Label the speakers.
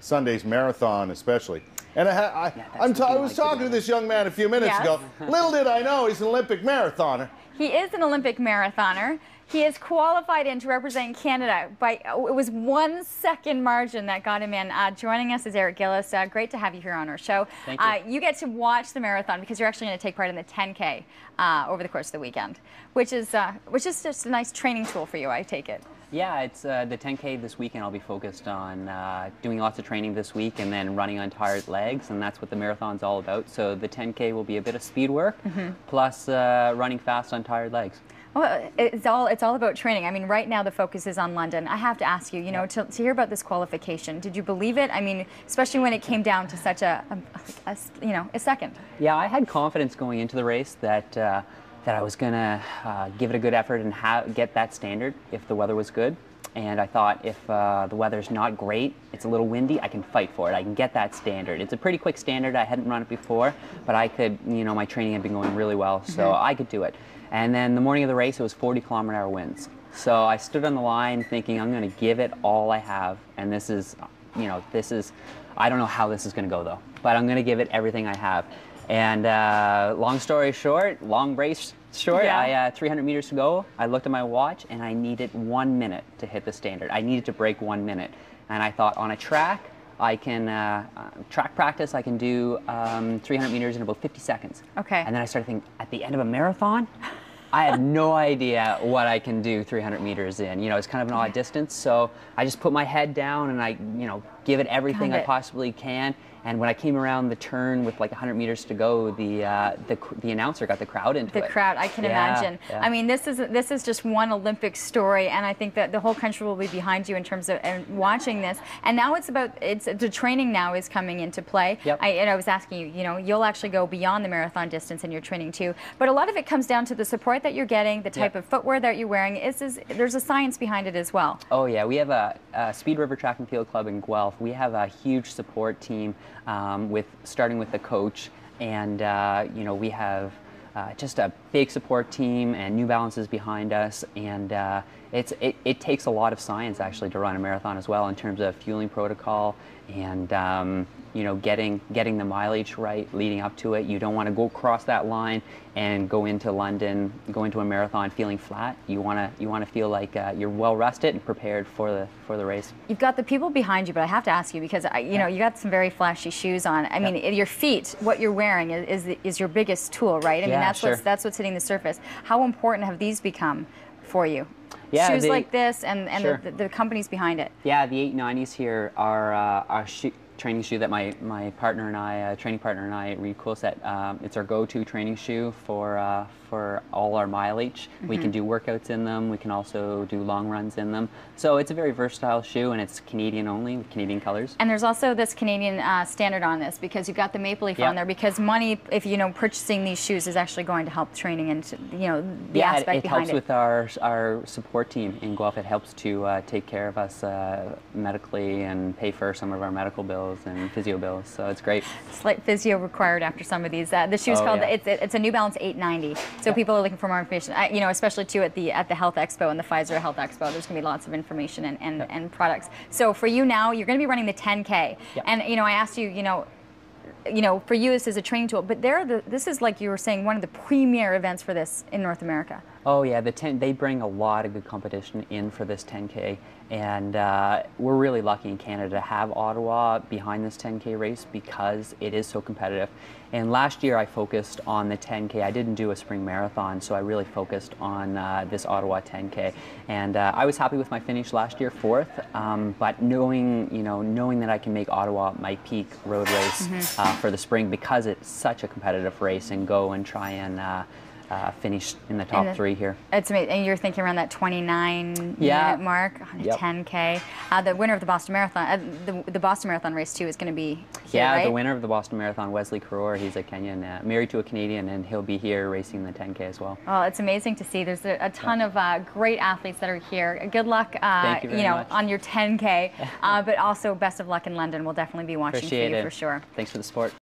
Speaker 1: Sunday's marathon especially. And I was talking to this young man a few minutes ago. Little did I know he's an Olympic marathoner.
Speaker 2: He is an Olympic marathoner. He is qualified in to represent Canada by, it was 1 second margin that got him in. Joining us is Eric Gillis. Great to have you here on our show.
Speaker 3: Thank you.
Speaker 2: You get to watch the marathon because you're actually going to take part in the 10K over the course of the weekend, which is just a nice training tool for you, I take it.
Speaker 3: Yeah, it's the 10K this weekend. I'll be focused on doing lots of training this week and then running on tired legs, and that's what the marathon's all about. So the 10K will be a bit of speed work, plus running fast on tired legs.
Speaker 2: Well, it's all about training. I mean, right now the focus is on London. I have to ask you, to hear about this qualification, did you believe it? I mean, especially when it came down to such a second.
Speaker 3: Yeah, I had confidence going into the race that that I was gonna give it a good effort and get that standard if the weather was good. And I thought if the weather's not great, it's a little windy, I can fight for it. I can get that standard. It's a pretty quick standard. I hadn't run it before, but I could, my training had been going really well, so I could do it. And then the morning of the race, it was 40-kilometer-hour winds. So I stood on the line thinking, I'm going to give it all I have. And this is, I don't know how this is going to go though, but I'm going to give it everything I have. And long story short, long race short, I 300 meters to go. I looked at my watch and I needed 1 minute to hit the standard. I needed to break 1 minute. And I thought on a track, I can, track practice, I can do 300 meters in about 50 seconds.
Speaker 2: Okay.
Speaker 3: And then I started thinking, at the end of a marathon, I have no idea what I can do 300 meters in. It's kind of an odd distance, so I just put my head down and I, give it everything I possibly can. And when I came around the turn with like 100 meters to go, the announcer got the crowd into it.
Speaker 2: The crowd, I can imagine. Yeah. I mean, this is just one Olympic story, and I think that the whole country will be behind you in terms of watching this. And now the training now is coming into play.
Speaker 3: Yep.
Speaker 2: I was asking you, you'll actually go beyond the marathon distance in your training too. But a lot of it comes down to the support that you're getting, the type of footwear that you're wearing. There's a science behind it as well.
Speaker 3: Oh yeah, we have a Speed River Track and Field Club in Guelph. We have a huge support team. Starting with the coach, and we have just a big support team and New Balance is behind us, and it takes a lot of science actually to run a marathon as well in terms of fueling protocol and getting the mileage right leading up to it. You don't want to go across that line and go into London, go into a marathon feeling flat. You want to feel like you're well rested and prepared for the race. You've
Speaker 2: got the people behind you, but I have to ask you because you got some very flashy shoes on. I mean, your feet, what you're wearing is your biggest tool, right? I mean, that's what's hitting the surface. How important have these become for you?
Speaker 3: Yeah,
Speaker 2: shoes like this and the companies behind it.
Speaker 3: Yeah, the 890s here are our training shoe that my partner and I, training partner and I, Reed Coolset, it's our go-to training shoe for all our mileage. We can do workouts in them. We can also do long runs in them. So it's a very versatile shoe, and it's Canadian only with Canadian colors.
Speaker 2: And there's also this Canadian standard on this because you've got the maple leaf on there. Because money, if purchasing these shoes is actually going to help training and the aspect behind it.
Speaker 3: It helps with our support team in Guelph. It helps to take care of us medically and pay for some of our medical bills and physio bills, so it's great.
Speaker 2: Slight physio required after some of these. The shoe's called it's a New Balance 890. So people are looking for more information. Especially too at the Health Expo and the Pfizer Health Expo. There's going to be lots of information and products. So for you now, you're going to be running the 10K, and I asked you, for you this is a training tool, but this is like you were saying one of the premier events for this in North America.
Speaker 3: Oh yeah, they bring a lot of good competition in for this 10K, and we're really lucky in Canada to have Ottawa behind this 10K race because it is so competitive. And last year I focused on the 10K. I didn't do a spring marathon, so I really focused on this Ottawa 10K. And I was happy with my finish last year, 4th. But knowing that I can make Ottawa my peak road race for the spring because it's such a competitive race, and go and try and finish in the top 3 here.
Speaker 2: It's amazing. And you're thinking around that 29-minute mark on a 10K. The winner of the Boston Marathon, the Boston Marathon race too, is going to be here, right?
Speaker 3: The winner of the Boston Marathon, Wesley Karor, he's a Kenyan, married to a Canadian, and he'll be here racing the 10K as well.
Speaker 2: Well, it's amazing to see. There's a ton of great athletes that are here. Good luck,
Speaker 3: Thank you very much.
Speaker 2: on your 10K, but also best of luck in London. We'll definitely be watching for you for sure.
Speaker 3: Thanks for the support.